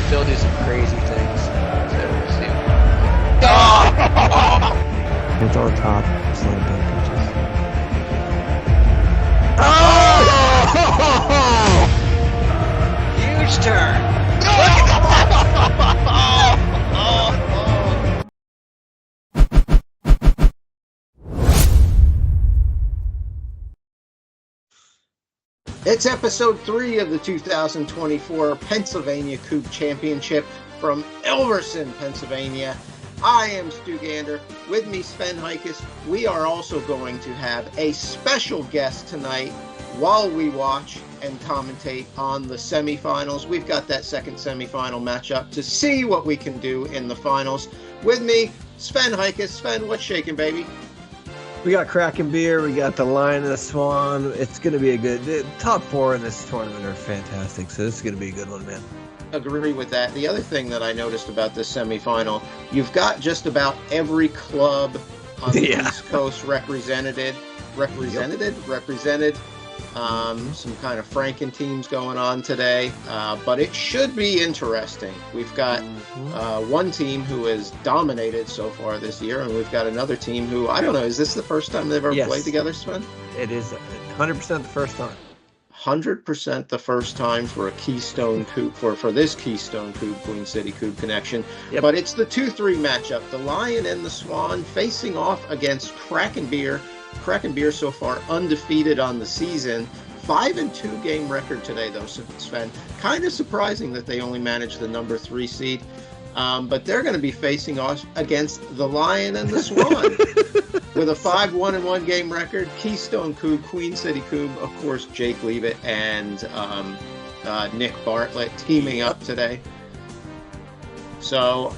still do some crazy things. So we'll see. It's on top. Slam dunk pitches. Huge turn. It's episode 3 of the 2024 Pennsylvania Kubb Championship from Elverson, Pennsylvania. I am Stu Gander. With me, Sven Heikus. We are also going to have a special guest tonight while we watch and commentate on the semifinals. We've got that second semifinal matchup to see what we can do in the finals. With me, Sven Heikus. Sven, what's shaking, baby? We got Kraken beer. We got the Lion and the Swan. It's going to be a good... The top 4 in this tournament are fantastic, so this is going to be a good one, man. Agree with that. The other thing that I noticed about this semifinal, you've got just about every club on the East Coast represented. Some kind of Franken teams going on today, but it should be interesting. We've got one team who has dominated so far this year, and we've got another team who, I don't know, is this the first time they've ever played together, Sven? It is 100% the first time. 100% the first time for a Keystone Kubb, for this Keystone Kubb, Queen City Kubb connection. Yep. But it's the 2-3 matchup. The Lion and the Swan facing off against Kraken beer. Kraken beer so far undefeated on the season. 5-2 game record today, though, Sven. Kind of surprising that they only managed the number 3 seed. But they're going to be facing off against the Lion and the Swan with a 5-1 game record. Keystone Kubb, Queen City Kubb, of course, Jake Leavitt and Nick Bartlett teaming up today. So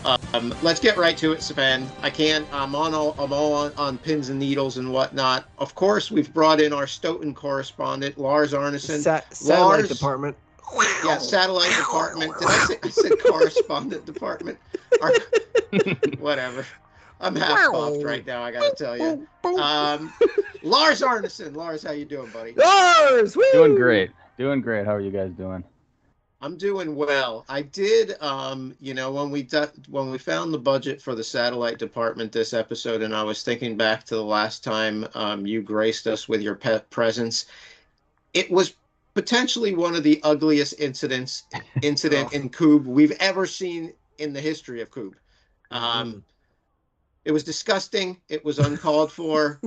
let's get right to it, Sven. I'm all on pins and needles and whatnot. Of course, we've brought in our Stoughton correspondent, Lars Arneson. Satellite department. Yeah, satellite department. Did I said correspondent department? Whatever. I'm half puffed right now, I gotta tell you. Lars Arneson. Lars, how you doing, buddy? Lars! Woo! Doing great. How are you guys doing? I'm doing well. I did, when we found the budget for the satellite department this episode, and I was thinking back to the last time you graced us with your presence, it was potentially one of the ugliest incident in Kubb we've ever seen in the history of Kubb. It was disgusting. It was uncalled for.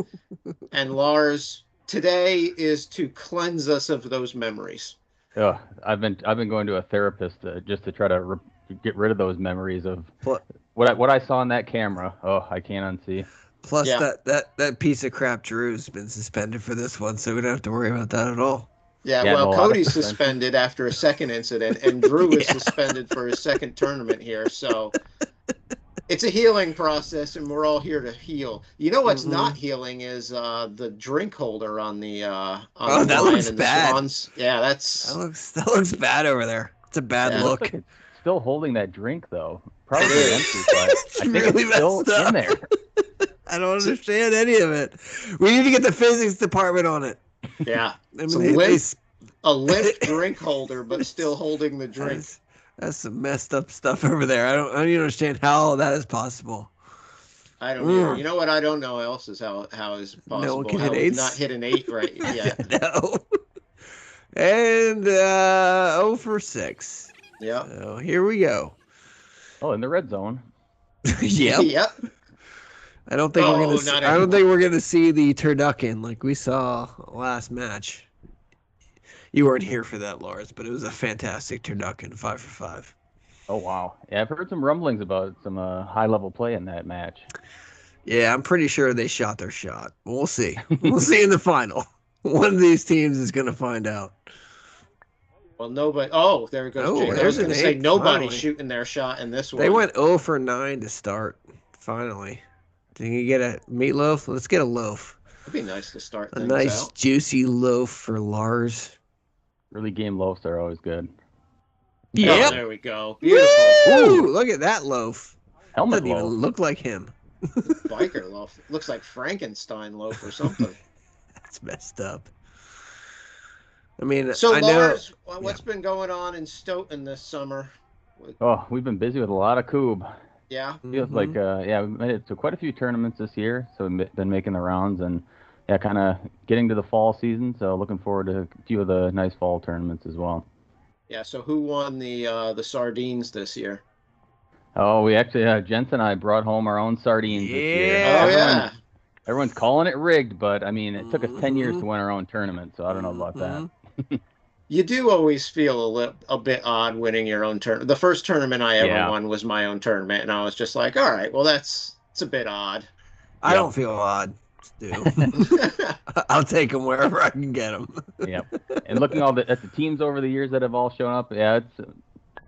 And Lars, today is to cleanse us of those memories. Oh, I've been going to a therapist just to try to get rid of those memories of what I saw on that camera. Oh, I can't unsee. Plus, that piece of crap Drew's been suspended for this one, so we don't have to worry about that at all. Yeah, well, Cody's suspended after a second incident, and Drew is suspended for his second tournament here. So it's a healing process, and we're all here to heal. You know what's not healing is the drink holder on the the that Lion looks and bad. The Swans. Yeah, that looks bad over there. It's a bad look. Like it's still holding that drink though. Probably empty, but I think really it's still in there. I don't understand any of it. We need to get the physics department on it. Yeah, I mean, a limp drink holder, but still holding the drink. That's some messed up stuff over there. I don't even understand how that is possible. I don't know. You know what I don't know else is how is possible. No one can how hit we've eights? not hit an 8 right yet. No. And 0 for 6. Yeah. So here we go. Oh, in the red zone. Yep. I don't think we're gonna see the turducken like we saw last match. You weren't here for that, Lars, but it was a fantastic turducken, 5 for 5. Oh wow! Yeah, I've heard some rumblings about some high-level play in that match. Yeah, I'm pretty sure they shot their shot. We'll see. We'll see in the final. One of these teams is gonna find out. Well, nobody. Oh, there goes Jake. I was going to say nobody's shooting their shot in this one. They went 0 for 9 to start. Finally, can you get a meatloaf? Let's get a loaf. It'd be nice to start a things nice out. Juicy loaf for Lars. Early game loaves are always good. Yeah, there we go. Beautiful. Ooh, look at that loaf. Helmet Doesn't loaf. even look like him. Biker loaf. Looks like Frankenstein loaf or something. That's messed up. I mean, so I Lars, know, what's been going on in Stoughton this summer? Oh, we've been busy with a lot of Kubb. Yeah. Feels like, we made it to quite a few tournaments this year, so we've been making the rounds and, yeah, kind of getting to the fall season. So looking forward to a few of the nice fall tournaments as well. Yeah. So who won the sardines this year? Oh, we actually, Jensen and I brought home our own sardines this year. Oh, yeah. Everyone's calling it rigged, but I mean, it took us 10 years to win our own tournament, so I don't know about that. You do always feel a bit odd winning your own tournament. The first tournament I ever won was my own tournament, and I was just like, all right, well, it's a bit odd. I don't feel odd, Stu. I'll take them wherever I can get them. Yep. And looking at the teams over the years that have all shown up,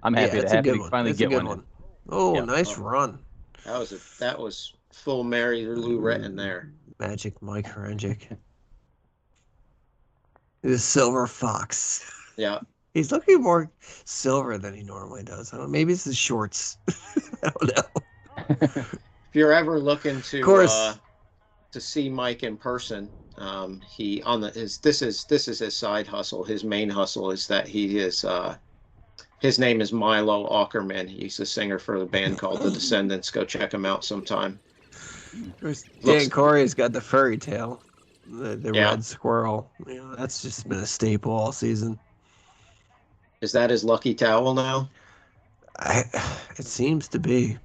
I'm happy to finally get one. Oh, nice run. That was full Mary Lou Retton there. Magic Mike Herengic. The silver fox. Yeah. He's looking more silver than he normally does. I don't know, maybe it's the shorts. I don't know. If you're ever looking to see Mike in person, this is his side hustle. His main hustle is that he is his name is Milo Aukerman. He's a singer for the band called The Descendants. Go check him out sometime. Dan Corey's got the furry tail. The red squirrel. You know, that's just been a staple all season. Is that his lucky towel now? It seems to be.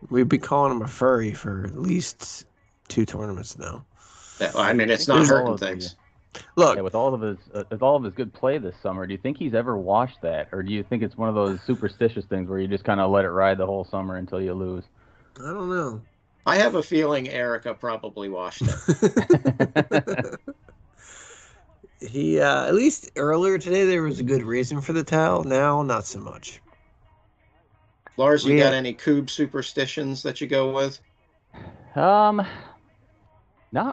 We've been calling him a furry for at least 2 tournaments now. I mean, it's not hurting things. Look, with all of his good play this summer, do you think he's ever washed that, or do you think it's one of those superstitious things where you just kind of let it ride the whole summer until you lose? I don't know. I have a feeling Erica probably washed it. He at least earlier today there was a good reason for the towel. Now, not so much. Lars, you got any Kubb superstitions that you go with? Not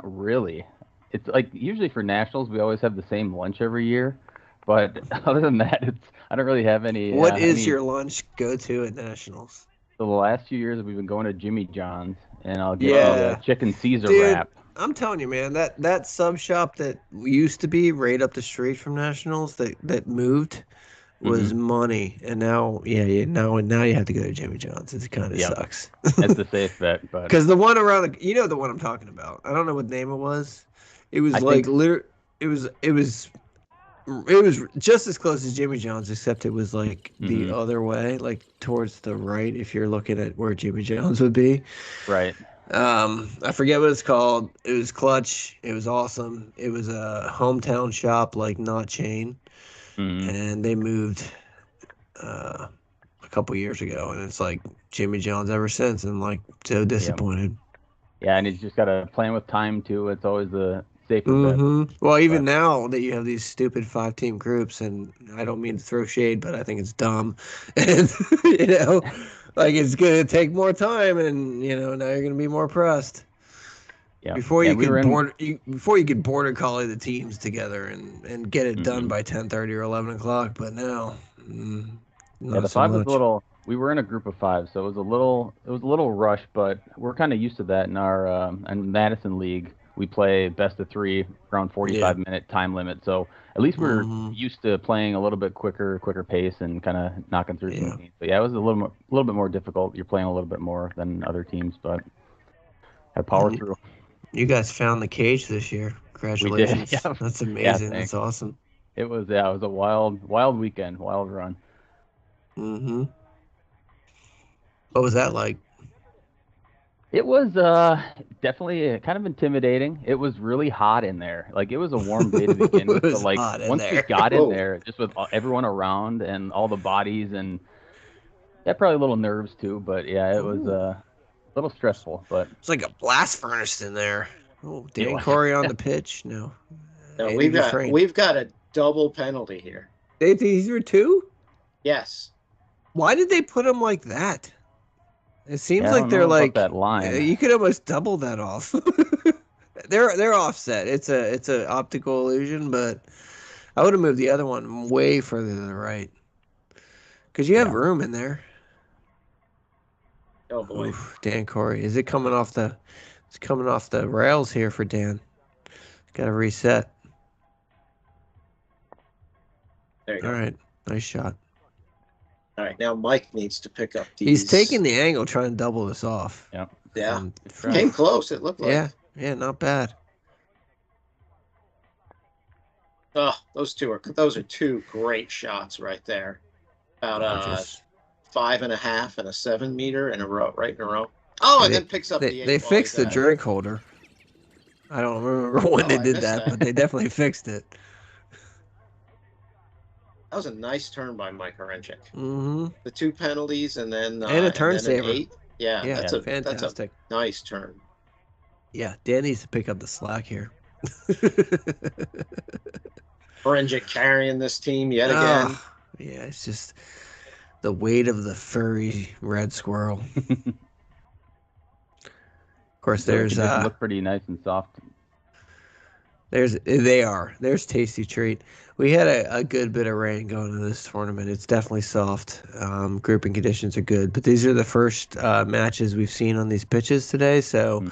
really. It's like usually for nationals we always have the same lunch every year, but other than that, I don't really have any. What is your lunch go-to at nationals? So the last few years we've been going to Jimmy John's, and I'll get a chicken Caesar wrap. I'm telling you, man, that sub shop that used to be right up the street from Nationals that moved was money, and now now you have to go to Jimmy John's. It kind of sucks. That's the safe bet, but because the one around the one I'm talking about. I don't know what name it was. It was it was just as close as Jimmy John's, except it was like the other way, like towards the right. If you're looking at where Jimmy John's would be, right. I forget what it's called. It was clutch. It was awesome. It was a hometown shop, like not chain, and they moved a couple years ago, and it's like Jimmy John's ever since. And I'm like so disappointed. Yeah, and he's just got to plan with time too. It's always the safer bet. Well, even now that you have these stupid 5-team groups, and I don't mean to throw shade, but I think it's dumb, and like it's gonna take more time, and now you're gonna be more pressed. Yeah. Before you could border collie the teams together and get it done by 10:30 or 11 o'clock, but now. The 5 was a little. We were in a group of 5, so it was a little rushed, but we're kind of used to that in our in Madison League. We play best of 3, around 45-minute time limit, so at least we're used to playing a little bit quicker pace and kind of knocking through some teams. But it was a little bit more difficult. You're playing a little bit more than other teams, but I powered through. You guys found the cage this year. Congratulations! We did. Yeah. That's amazing. That's awesome. It was a wild weekend, wild run. What was that like? It was definitely kind of intimidating. It was really hot in there. Like, it was a warm day to begin with, but like once we got in there, just with everyone around and all the bodies and probably a little nerves too. But yeah, it was a little stressful. But it's like a blast furnace in there. Oh, Dan Corey on the pitch? No, we've got a double penalty here. These were 2? Yes. Why did they put them like that? It seems like they're like that line. You could almost double that off. they're offset. It's a optical illusion, but I would have moved the other one way further to the right because you have room in there. Oh boy, Dan Corey, is it coming off the? It's coming off the rails here for Dan. Got to reset. There you go. All right, nice shot. All right, now Mike needs to pick up these. He's taking the angle, trying to double this off. Yep. Yeah. Came close, it looked like. Yeah, not bad. Oh, those are two great shots right there. About 5.5 and a 7 meter in a row, right in a row. Oh, and then picks up the 8. They fixed the drink holder. I don't remember when they did that, but they definitely fixed it. That was a nice turn by Mike Horenchik. Mm-hmm. The 2 penalties and then a turn saver. 8. Yeah, that's fantastic. A nice turn. Yeah, Dan needs to pick up the slack here. Horenchik carrying this team yet again. Yeah, it's just the weight of the furry red squirrel. Of course, there's look pretty nice and soft. There's Tasty Treat. We had a good bit of rain going into this tournament. It's definitely soft. Grouping conditions are good, but these are the first matches we've seen on these pitches today, so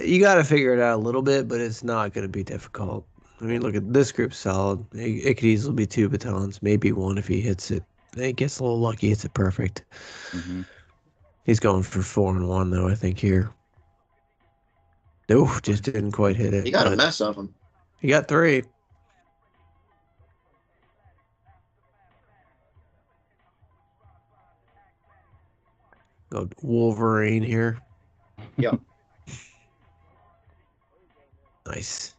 you got to figure it out a little bit, but it's not going to be difficult. I mean, look at this group's solid. It could easily be 2 batons, maybe 1 if he hits it. He gets a little lucky, hits it perfect. Mm-hmm. He's going for 4 and 1 though, I think here. No, just didn't quite hit it. He got a mess of them. He got 3. Go Wolverine here. Yep. Nice.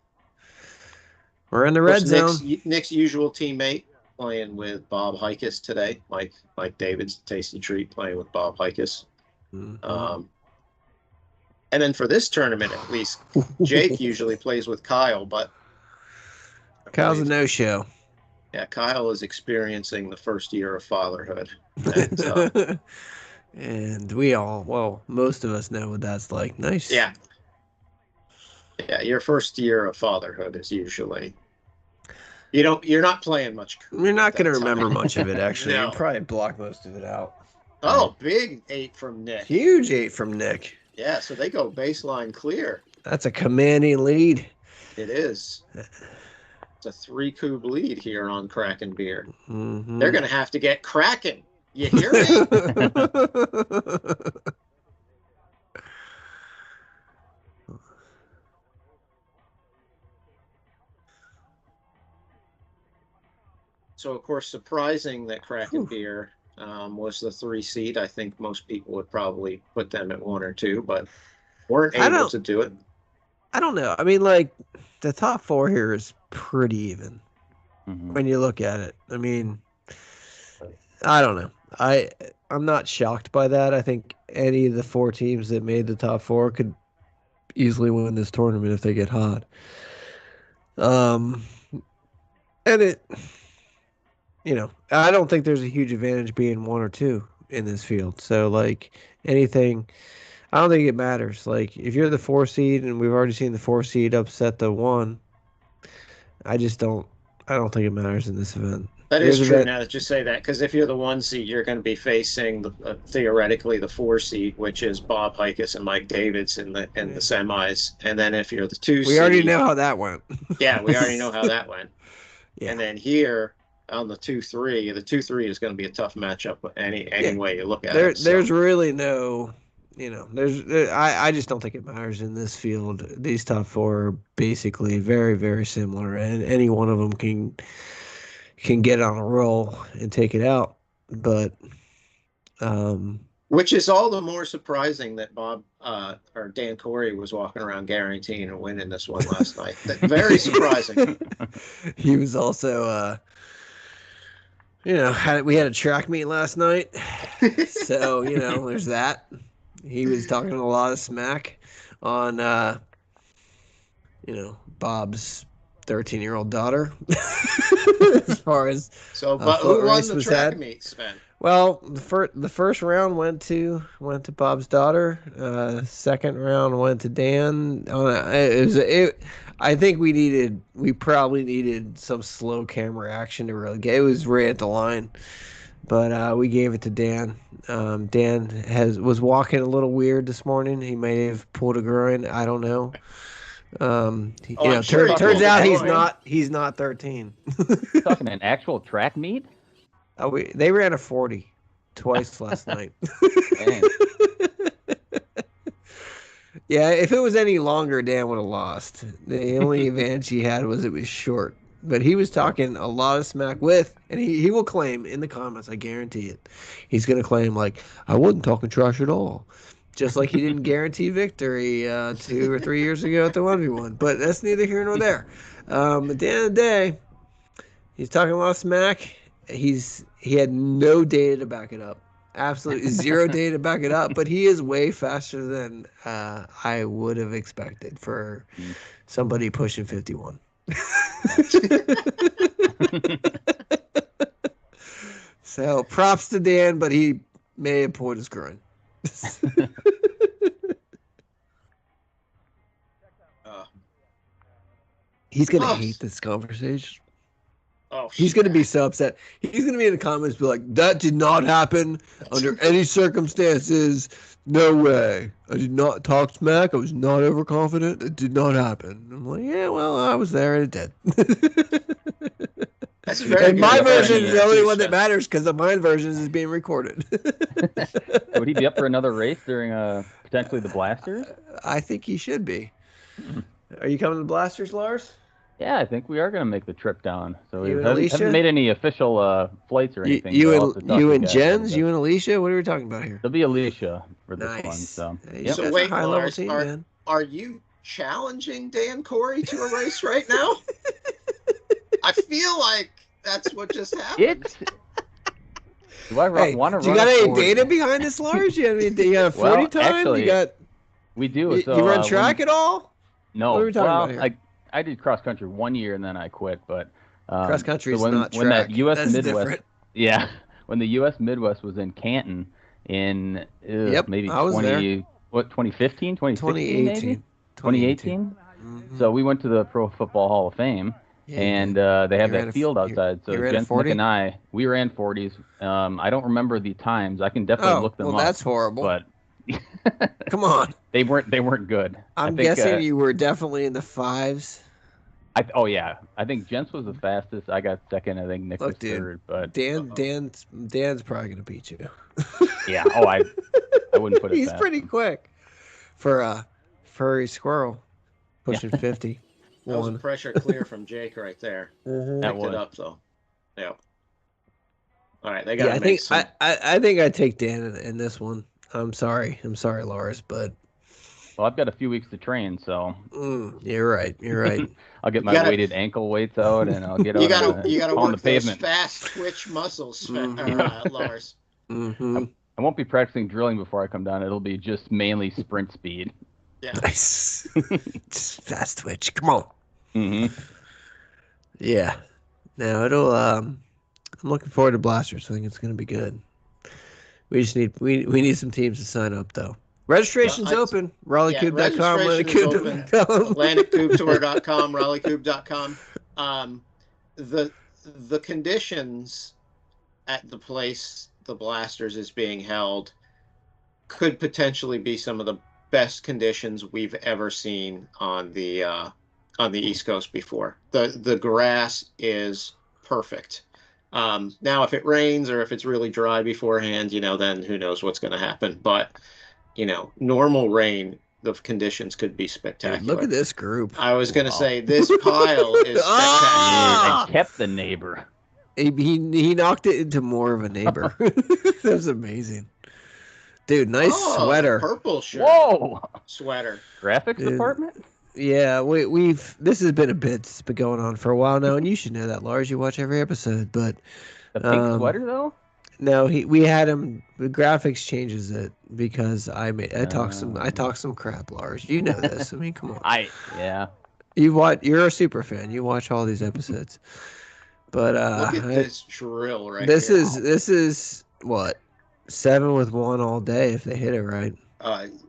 We're in the red zone. Nick's usual teammate playing with Bob Hikus today. Mike David's Tasty Treat playing with Bob Hikus. Mm-hmm. And then for this tournament, at least, Jake usually plays with Kyle, but Kyle's a no-show. Yeah, Kyle is experiencing the first year of fatherhood. And most of us know what that's like. Nice. Yeah. Yeah, your first year of fatherhood is usually you're not playing much. You're not going to remember much of it, actually. No. You'll probably block most of it out. Oh, big 8 from Nick. Huge 8 from Nick. Yeah, so they go baseline clear. That's a commanding lead. It is. It's a 3 Kubb lead here on Kraken beer. Mm-hmm. They're going to have to get Kraken. You hear me? So, of course, surprising that Kraken beer was the 3 seed. I think most people would probably put them at 1 or 2, but weren't able to do it. I don't know. I mean, like, the top 4 here is pretty even when you look at it. I mean, I don't know. I'm not shocked by that. I think any of the 4 teams that made the top 4 could easily win this tournament if they get hot. And I don't think there's a huge advantage being 1 or 2 in this field. So, like, anything, I don't think it matters. Like, if you're the 4 seed, and we've already seen the 4 seed upset the 1, I don't think it matters in this event. That is true now that you say that, because if you're the 1 seed, you're going to be facing theoretically the 4 seed, which is Bob Hikus and Mike Davids in the semis. And then if you're the 2 seed, we already know how that went. Yeah, we already know how that went. Yeah. And then here on the 2-3, the 2-3 is going to be a tough matchup any way you look at it. There's really no, I just don't think it matters in this field. These top 4 are basically very, very similar, and any one of them can get on a roll and take it out. But which is all the more surprising that Bob or Dan Corey was walking around guaranteeing a win in this one last night. Very surprising. He was also we had a track meet last night. So, there's that. He was talking a lot of smack on Bob's 13-year-old daughter. As far as but who won the track meet, Sven? Well, the first round went to Bob's daughter. Second round went to Dan. I think we probably needed some slow camera action to really get. It was right at the line, but we gave it to Dan. Dan was walking a little weird this morning. He may have pulled a groin. I don't know. Turns out he's not 13. Talking an actual track meet? They ran a 40. twice last night. Yeah, if it was any longer, Dan would have lost. The only advantage he had was it was short. But he was talking a lot of smack with, and he will claim in the comments, I guarantee it. He's going to claim, like, I wasn't talking trash at all. Just like he didn't guarantee victory 2 or 3 years ago at the 1v1. But that's neither here nor there. At the end of the day, he's talking a lot of smack. He had no data to back it up. Absolutely zero data to back it up. But he is way faster than I would have expected for somebody pushing 51. So props to Dan, but he may have pulled his groin. He's gonna hate this conversation. Oh, he's gonna be so upset. He's gonna be in the comments, be like, "That did not happen under any circumstances. No way. I did not talk smack. I was not overconfident. It did not happen." I'm like, "Yeah, well, I was there and it did." That's very and good. my version is the only one that matters because the mine version is being recorded. Would he be up for another race during potentially the Blasters? I think he should be. Are you coming to the Blasters, Lars? Yeah, I think we are going to make the trip down. So we You and haven't Alicia? made any official flights or anything. You so and Jens, you and Alicia. What are we talking about here? There'll be Alicia for this Nice. one. So, Hey, yep. So that's wait, a high level Lars, team, man. are you challenging Dan Corey to a race right now? I feel like that's what just happened. Do I want to run? Do you got any data behind this, Lars? You got 40 time? Actually, you got. We do. So, you run track at all? No. What are we talking about here? I did cross country 1 year and then I quit. But cross country is when not track. that U.S. That's Midwest, different. yeah, when the U.S. Midwest was in Canton in maybe 2015, 2016, 2018. maybe 2018. Mm-hmm. So we went to the Pro Football Hall of Fame. Yeah, and they have that field outside. So Jens, Nick, and I, we ran 40s. I don't remember the times. I can definitely look them up. Well, that's horrible. But come on, they weren't good. I'm guessing you were definitely in the 5s. I think Jens was the fastest. I got second. I think Nick was third. But Dan's probably gonna beat you. Yeah. Oh, I wouldn't put it. He's fast. pretty quick for a furry squirrel pushing 50. That was a pressure clear from Jake right there. That Picked it up though. Yeah. All right, they got. I think I take Dan in this one. I'm sorry, Lars, but. Well, I've got a few weeks to train, so. You're right. I'll get my weighted ankle weights out, and I'll get you gotta work the pavement. Those fast twitch muscles, Lars. Mm-hmm. I won't be practicing drilling before I come down. It'll be just mainly sprint speed. Yeah. Nice. Just fast twitch. Come on. Mm-hmm. Yeah. Now it'll. I'm looking forward to Blasters. I think it's going to be good. We just need we need some teams to sign up though. Registration's open. RaleighCubb.com. AtlanticCubbTour.com. RaleighCubb.com. The conditions at the place the Blasters is being held could potentially be some of the best conditions we've ever seen on the East Coast before. The grass is perfect. Now, if it rains or if it's really dry beforehand, then who knows what's going to happen. But, normal rain, the conditions could be spectacular. Dude, look at this group. I was going to say, this pile is spectacular. I kept the neighbor. He knocked it into more of a neighbor. That was amazing. Dude, nice sweater. Purple shirt. Whoa. Sweater. Graphics department? Yeah, we've this has been a bit. It's been going on for a while now, and you should know that, Lars. You watch every episode, but the pink sweater though. No, we had him. The graphics changes it because I talk some crap, Lars. You know this. I mean, come on. You're a super fan. You watch all these episodes, but look at this drill right This here. This is what 7 with 1 all day if they hit it right.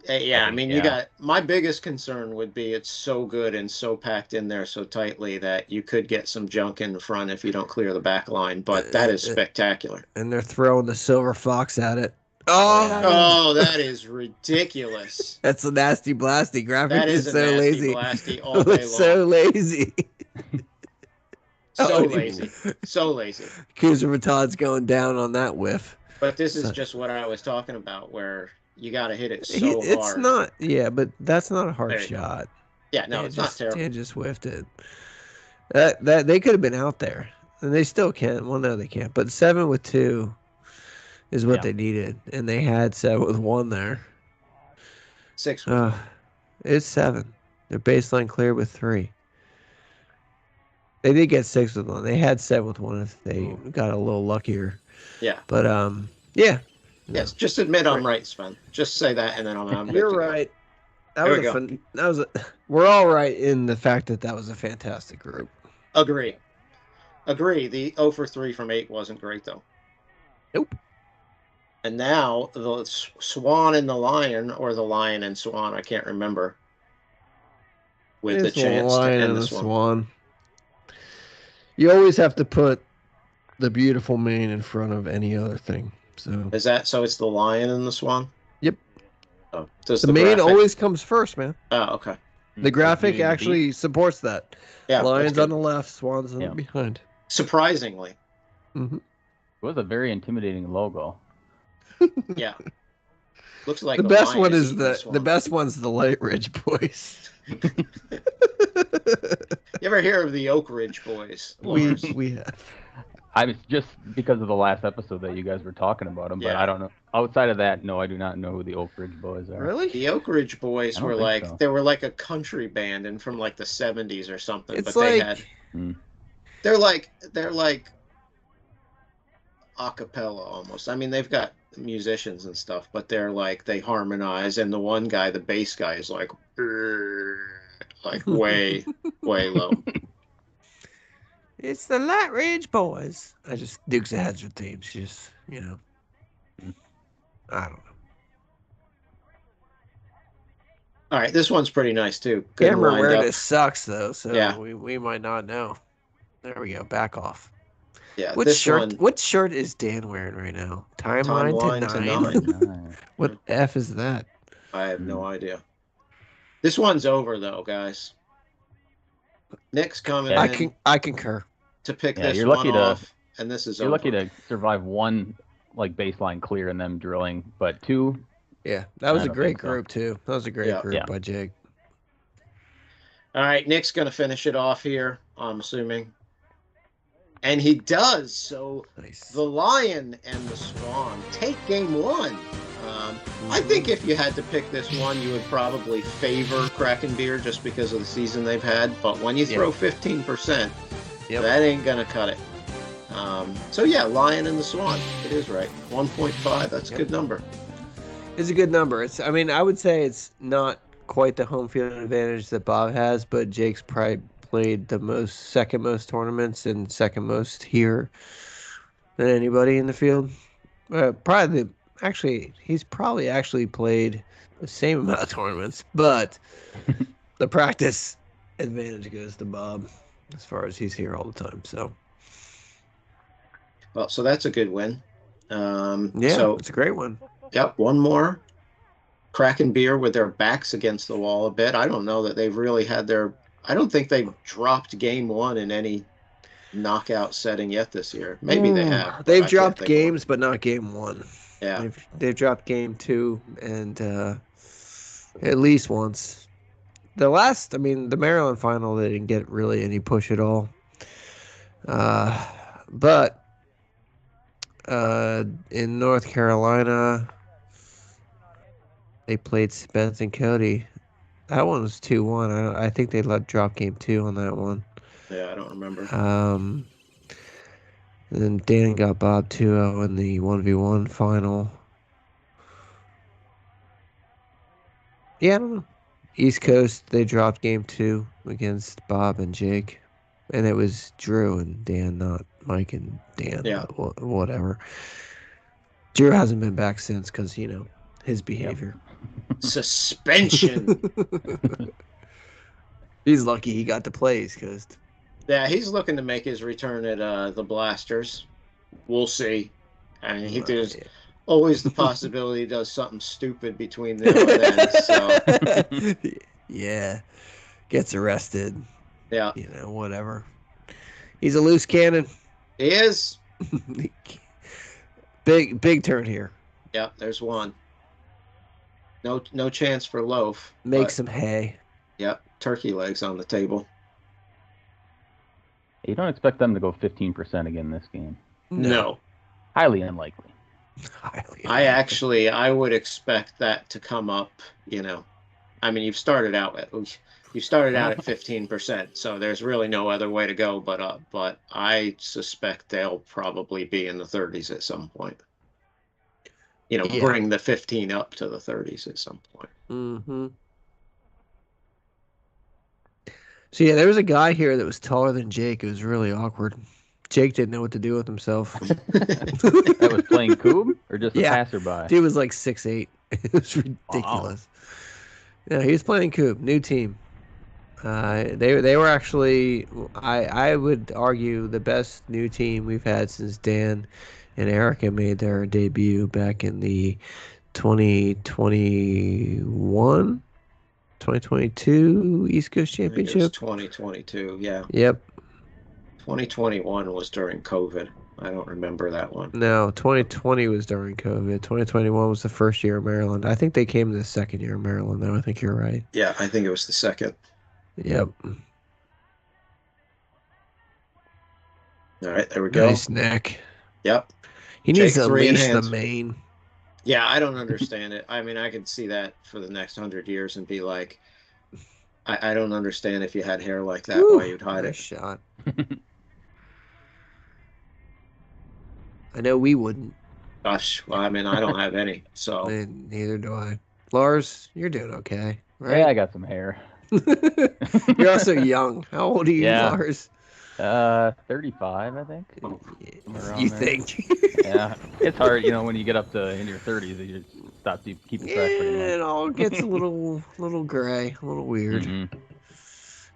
You got my biggest concern would be it's so good and so packed in there so tightly that you could get some junk in the front if you don't clear the back line, but that is spectacular. And they're throwing the silver fox at it. Oh, that is ridiculous. That's a nasty blasty graphic. That is so nasty lazy. Blasty all day long. So lazy. So lazy. Kuzer Matad's going down on that whiff. But this is just what I was talking about, where you got to hit it so hard. It's not, yeah, but that's not a hard There you go. shot. Yeah, no, it's not terrible. Dan just whiffed it. That they could have been out there, and they still can. Well, no, they can't. But 7 with 2 is what they needed, and they had 7 with 1 there. 6 with 1. It's 7. Their baseline clear with 3. They did get 6 with 1. They had 7 with 1 if they got a little luckier. Yeah. But yeah. Yes, just admit I'm right, Sven. Just say that, and then I'm You're right. We're all right in the fact that was a fantastic group. Agree. The 0 for 3 from 8 wasn't great, though. Nope. And now the Swan and the Lion, or the Lion and Swan, I can't remember. With the chance to end the Swan. You always have to put the beautiful mane in front of any other thing. So is that so? It's the Lion and the Swan. Yep. Oh, does the mane always comes first, man. Oh, okay. The graphic actually supports that. Yeah, Lions on the left, Swans on the behind. Surprisingly. Mm-hmm. It was a very intimidating logo. Yeah. Looks like the best one is the best one's the Light Ridge Boys. You ever hear of the Oak Ridge Boys? We have. I was just because of the last episode that you guys were talking about them, but I don't know. Outside of that, no, I do not know who the Oak Ridge Boys are. Really? The Oak Ridge Boys were like they were like a country band and from like the 70s or something. It's but like, they had they're like a cappella almost. I mean, they've got musicians and stuff, but they're like they harmonize, and the one guy, the bass guy, is like way low. It's the Light Ridge Boys. I just Dukes of Hazzard themes. Just I don't know. All right, this one's pretty nice too. Good Camera awareness sucks though, so yeah. we might not know. There we go. Back off. Yeah. What shirt is Dan wearing right now? Timeline to 9. What F is that? I have no idea. This one's over though, guys. Nick's coming in. I concur. To pick this one off, and this is you're over. lucky to survive one like baseline clear and them drilling, but 2. Yeah, that was a great group too. That was a great group by Jake. All right, Nick's gonna finish it off here, I'm assuming. And he does. So nice. The Lion and the Swan take game 1. I think if you had to pick this one, you would probably favor Kraken beer just because of the season they've had. But when you throw 15%, that ain't going to cut it. So, yeah, Lion and the Swan. It is right. 1.5. That's a good number. It's a good number. I mean, I would say it's not quite the home field advantage that Bob has, but Jake's probably played the second most tournaments and second most here than anybody in the field. He's probably actually played the same amount of tournaments, but the practice advantage goes to Bob as far as he's here all the time. So, well, so that's a good win. So it's a great one. Yep, one more. Kraken beer with their backs against the wall a bit. I don't know that they've really had I don't think they've dropped game 1 in any knockout setting yet this year. Maybe they have. They've dropped games, but not game 1. Yeah. They've dropped game 2 and at least once. The Maryland final, they didn't get really any push at all. But in North Carolina, they played Spence and Cody. That one was 2-1. I think they let drop game 2 on that one. Yeah, I don't remember. And then Dan got Bob 2-0 in the 1v1 final. Yeah, I don't know. East Coast, they dropped game 2 against Bob and Jake. And it was Drew and Dan, not Mike and Dan. Yeah. Whatever. Drew hasn't been back since because, his behavior. Suspension. He's lucky he got to play East Coast. Yeah, he's looking to make his return at the Blasters. We'll see. I mean, there's always the possibility he does something stupid between now and then. So. Yeah. Gets arrested. Yeah. Whatever. He's a loose cannon. He is. Big turn here. Yep, there's one. No chance for loaf. Make some hay. Yep, turkey legs on the table. You don't expect them to go 15% again this game. No. Highly unlikely. I would expect that to come up, I mean, you've started out at 15%, so there's really no other way to go but I suspect they'll probably be in the 30s at some point. Bring the 15 up to the 30s at some point. Mm-hmm. So yeah, there was a guy here that was taller than Jake. It was really awkward. Jake didn't know what to do with himself. That was playing Kubb or just a passerby? Dude was like 6'8". It was ridiculous. Wow. Yeah, he was playing Kubb, new team. They were actually, I would argue, the best new team we've had since Dan and Erica made their debut back in the 2021, 2022 East Coast Championship. I think it was 2022, yeah. Yep. 2021 was during COVID. I don't remember that one. No, 2020 was during COVID. 2021 was the first year of Maryland. I think they came the second year of Maryland, though. I think you're right. Yeah, I think it was the second. Yep. All right, there we go. Nice neck. Yep. He needs to unleash the mane. Yeah, I don't understand it. I mean, I could see that for the next 100 years and be like, I don't understand if you had hair like that, why you'd hide it. Shot. I know we wouldn't. Gosh, well, I mean, I don't have any, so. And neither do I. Lars, you're doing okay, right? Yeah, I got some hair. You're also young. How old are you, Lars? 35, I think. You think? Yeah, it's hard, when you get up to in your 30s, you just stop keeping track. It all gets a little gray, a little weird. Mm-hmm.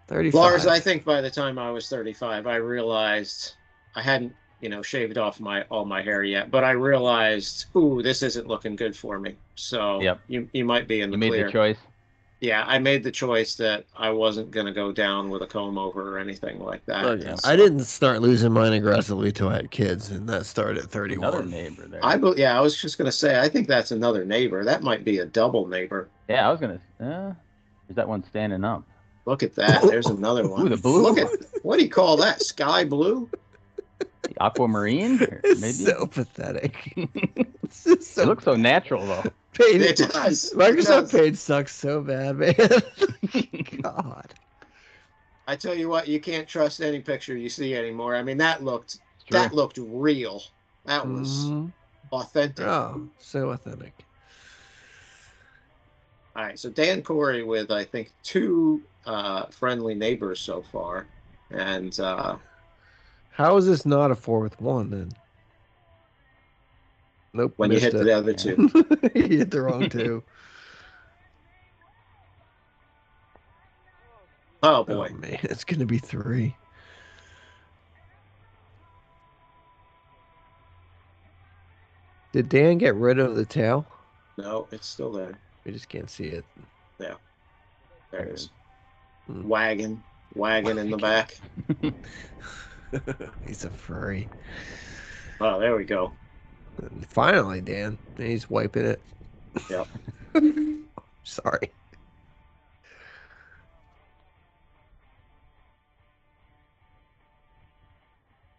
35. Lars, I think by the time I was 35, I realized I hadn't, shaved off all my hair yet, but I realized, ooh, this isn't looking good for me. So you might be in the clear. You made the choice. Yeah, I made the choice that I wasn't going to go down with a comb over or anything like that. Oh, yeah. So, I didn't start losing mine aggressively till I had kids, and that started at 31. Another neighbor there. I was just going to say, I think that's another neighbor. That might be a double neighbor. Yeah, I was going to. Is that one standing up? Look at that. There's another one. Ooh, the blue. Look at, what do you call that? Sky blue? The aquamarine? It's so pathetic. It looks so natural, though. It does. Microsoft Paint sucks so bad, man. God. I tell you what, you can't trust any picture you see anymore. I mean, that looked real. That was authentic. Oh, so authentic. All right, so Dan Corey with, I think, 2 friendly neighbors so far. And how is this not a 4 with 1 then? Nope. When you hit the other 2. You hit the wrong 2. Oh, boy. Oh, man, it's going to be 3. Did Dan get rid of the tail? No, it's still there. We just can't see it. Yeah. There it is. Wagon in the back. He's a furry. Oh, there we go. Finally, Dan. He's wiping it. Yep. Sorry.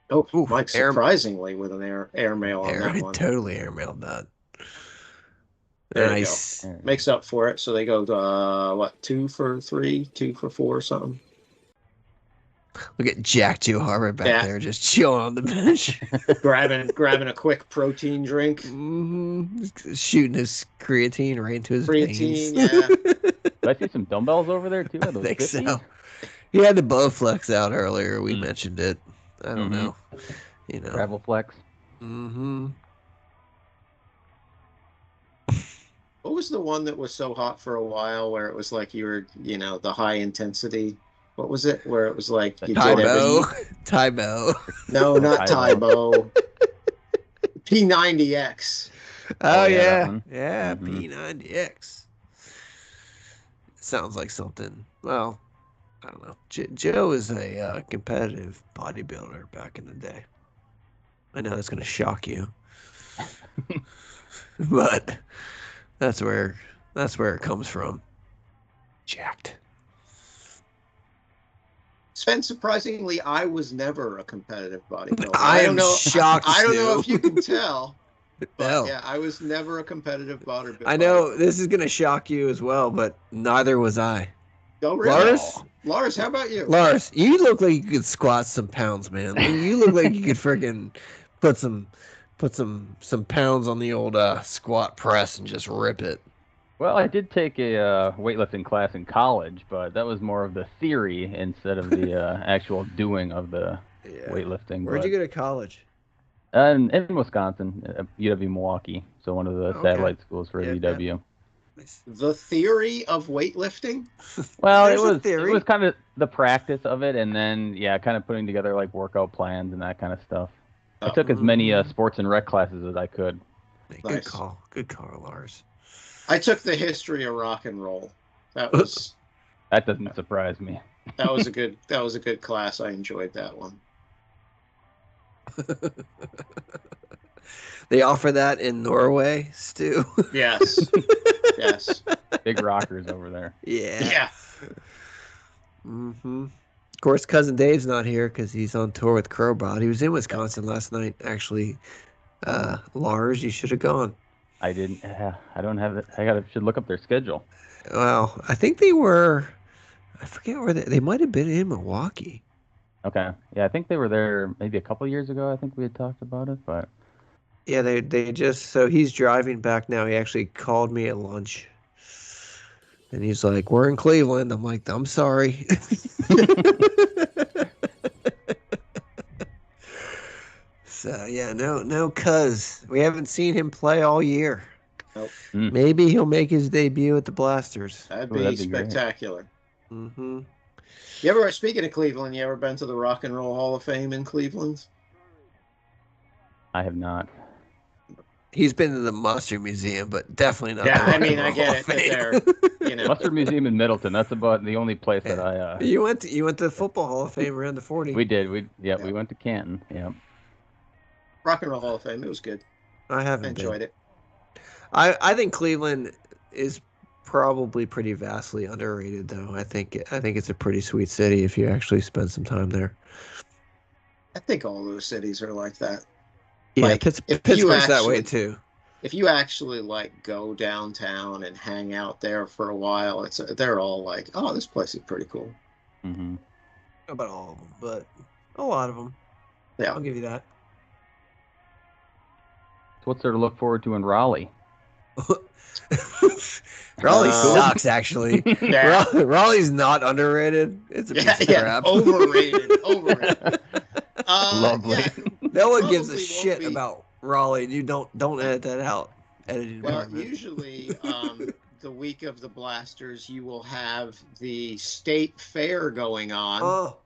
Oh, ooh, Mike, surprisingly, with an airmail on that one. Totally airmailed that. There nice. You go. Makes up for it. So they go, 2 for 3, 2 for 4 or something. Look at Jack Joe Harbor back there, just chilling on the bench, grabbing a quick protein drink, shooting his creatine right into his veins. Yeah. Did I see some dumbbells over there too? I think so. He had the Bowflex out earlier. We mentioned it. I don't know. Travel Flex. What was the one that was so hot for a while where it was like you were, the high intensity? What was it? Where it was like you Tybo. Tybo. No, not Tybo. P90X. Oh yeah. Yeah, P90X. Sounds like something. Well, I don't know. Joe is a competitive bodybuilder back in the day. I know that's going to shock you. But that's where it comes from. Jacked. Sven, surprisingly, I was never a competitive bodybuilder. I am shocked. I don't know if you can tell. But No. yeah, I was never a competitive bodybuilder. I know this is going to shock you as well, but neither was I. Oh, really? Lars, how about you? Lars, you look like you could squat some pounds, man. You look like you could freaking put some pounds on the old squat press and just rip it. Well, I did take a weightlifting class in college, but that was more of the theory instead of the actual doing of the weightlifting. Where'd you go to college? In Wisconsin, UW-Milwaukee, so one of the satellite schools for UW. Yeah. The theory of weightlifting? Well, it was kind of the practice of it, and then kind of putting together like workout plans and that kind of stuff. I took as many sports and rec classes as I could. Good call, Lars. I took the history of rock and roll. That doesn't surprise me. That was a good class. I enjoyed that one. They offer that in Norway, Stu. Yes. Yes. Big rockers over there. Yeah. Mm-hmm. Of course, Cousin Dave's not here because he's on tour with Crowbot. He was in Wisconsin last night, actually. Lars, you should have gone. I didn't. I don't have it. Should look up their schedule. Well, I think they were. I forget where they might have been in Milwaukee. Okay. Yeah, I think they were there maybe a couple of years ago. I think we had talked about it, but. Yeah, they just. So he's driving back now. He actually called me at lunch. And he's like, "We're in Cleveland." I'm like, "I'm sorry." So yeah, no, cuz we haven't seen him play all year. Nope. Maybe he'll make his debut at the Blasters. That'd be spectacular. Mm-hmm. Speaking of Cleveland, you ever been to the Rock and Roll Hall of Fame in Cleveland? I have not. He's been to the Mustard Museum, but definitely not. Yeah, I mean, I get it. There, Mustard Museum in Middleton. That's about the only place that I. You went to the Football Hall of Fame around the 40. We did. We went to Canton. Yeah. Rock and Roll Hall of Fame. It was good. I haven't enjoyed it. I think Cleveland is probably pretty vastly underrated, though. I think it's a pretty sweet city if you actually spend some time there. I think all those cities are like that. Yeah, like, Pittsburgh's that way too. If you actually go downtown and hang out there for a while, they're all like, "Oh, this place is pretty cool." Mm-hmm. Not about all of them, but a lot of them. Yeah, I'll give you that. So what's there to look forward to in Raleigh? Raleigh sucks, actually. Yeah. Raleigh's not underrated. It's a piece of crap. Overrated. Lovely. Yeah, no one gives a shit about Raleigh. You don't edit that out. Usually, the week of the Blasters, you will have the state fair going on. Oh,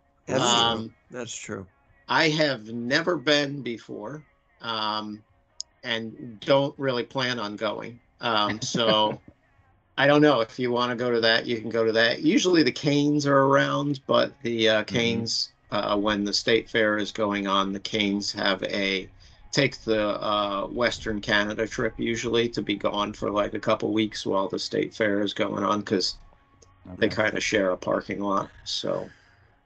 that's true. I have never been before, and don't really plan on going. So I don't know. If you want to go to that, you can go to that. Usually the Canes are around, but the Canes, when the state fair is going on, the Canes take the Western Canada trip usually to be gone for like a couple weeks while the state fair is going on, because they kind of share a parking lot. So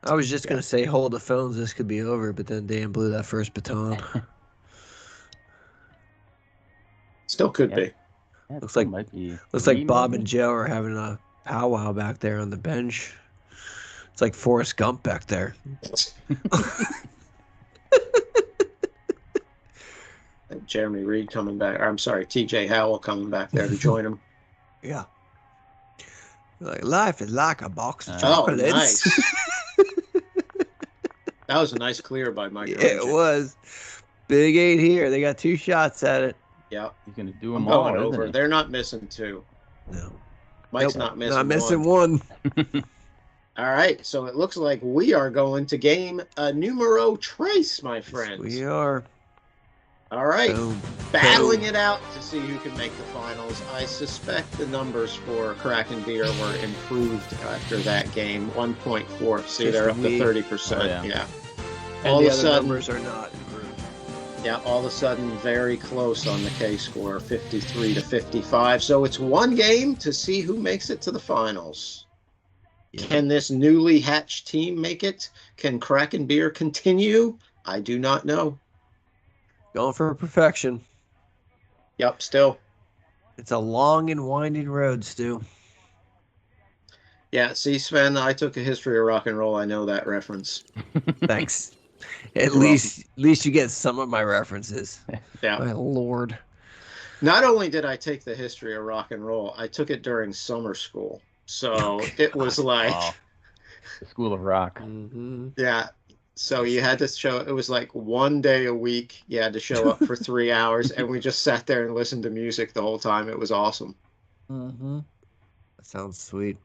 I was just going to say, hold the phones, this could be over, but then Dan blew that first baton. Still could be. Yeah, looks like Bob and Joe are having a powwow back there on the bench. It's like Forrest Gump back there. Jeremy Reed coming back. I'm sorry, TJ Howell coming back there to join him. Yeah. Like, life is like a box of chocolates. Oh, nice. That was a nice clear by Mike. Yeah, it was. Big 8 here. They got 2 shots at it. Yeah. He's going to do them all, over. Isn't he? They're not missing 2. No. Mike's not missing one. All right, so it looks like we are going to game numero tres, my friends. Yes, we are. All right, Boom. Battling it out to see who can make the finals. I suspect the numbers for Kraken beer were improved after that game. 1.4. See, they're up to 30%. Oh, yeah. All the of a other sudden, numbers are not improved. Yeah, all of a sudden, very close on the K-score, 53-55. So it's one game to see who makes it to the finals. Yep. Can this newly hatched team make it? Can Kraken beer continue? I do not know. Going for perfection. Yep, still. It's a long and winding road, Stu. Yeah, see, Sven, I took a history of rock and roll. I know that reference. Thanks. At least you get some of my references. Yeah. My lord. Not only did I take the history of rock and roll, I took it during summer school. So it was like the School of Rock. Mm-hmm. Yeah. So you had to show, it was like 1 day a week. You had to show up for 3 hours, and we just sat there and listened to music the whole time. It was awesome. Mm-hmm. That sounds sweet.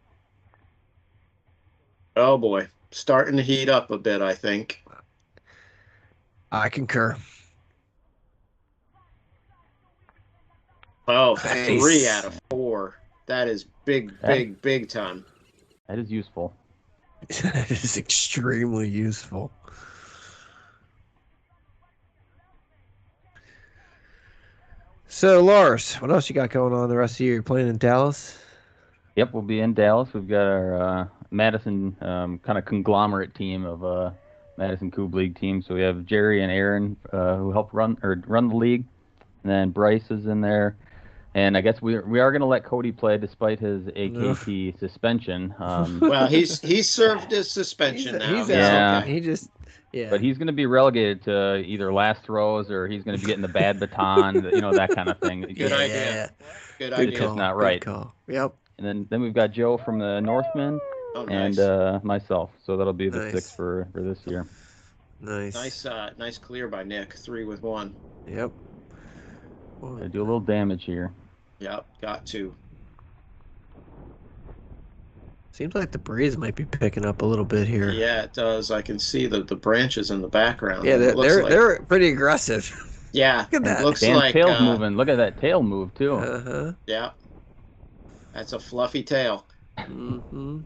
Oh boy. Starting to heat up a bit, I think. I concur. Oh, nice. 3 out of 4. That is big time. That is useful. That is extremely useful. So, Lars, what else you got going on the rest of the year? You're playing in Dallas? Yep, we'll be in Dallas. We've got our Madison kind of conglomerate team of Madison Kubb League team. So we have Jerry and Aaron who help run the league, and then Bryce is in there. And I guess we are going to let Cody play despite his AKT suspension. Well, he's served his suspension now. He's out. Okay. Yeah. But he's going to be relegated to either last throws or he's going to be getting the bad baton, that kind of thing. Good idea. Good idea. It's just not right. Good call. Yep. And then we've got Joe from the Northmen and myself. So that'll be the 6 for this year. Nice. Nice clear by Nick. 3 with 1. Yep. I do a little damage here. Yep, got to. Seems like the breeze might be picking up a little bit here. Yeah, it does. I can see the branches in the background. Yeah, they're pretty aggressive. Yeah, look at that. It looks Dan's like tail's moving. Look at that tail move too. Uh-huh. Yeah, that's a fluffy tail. Mm-hmm.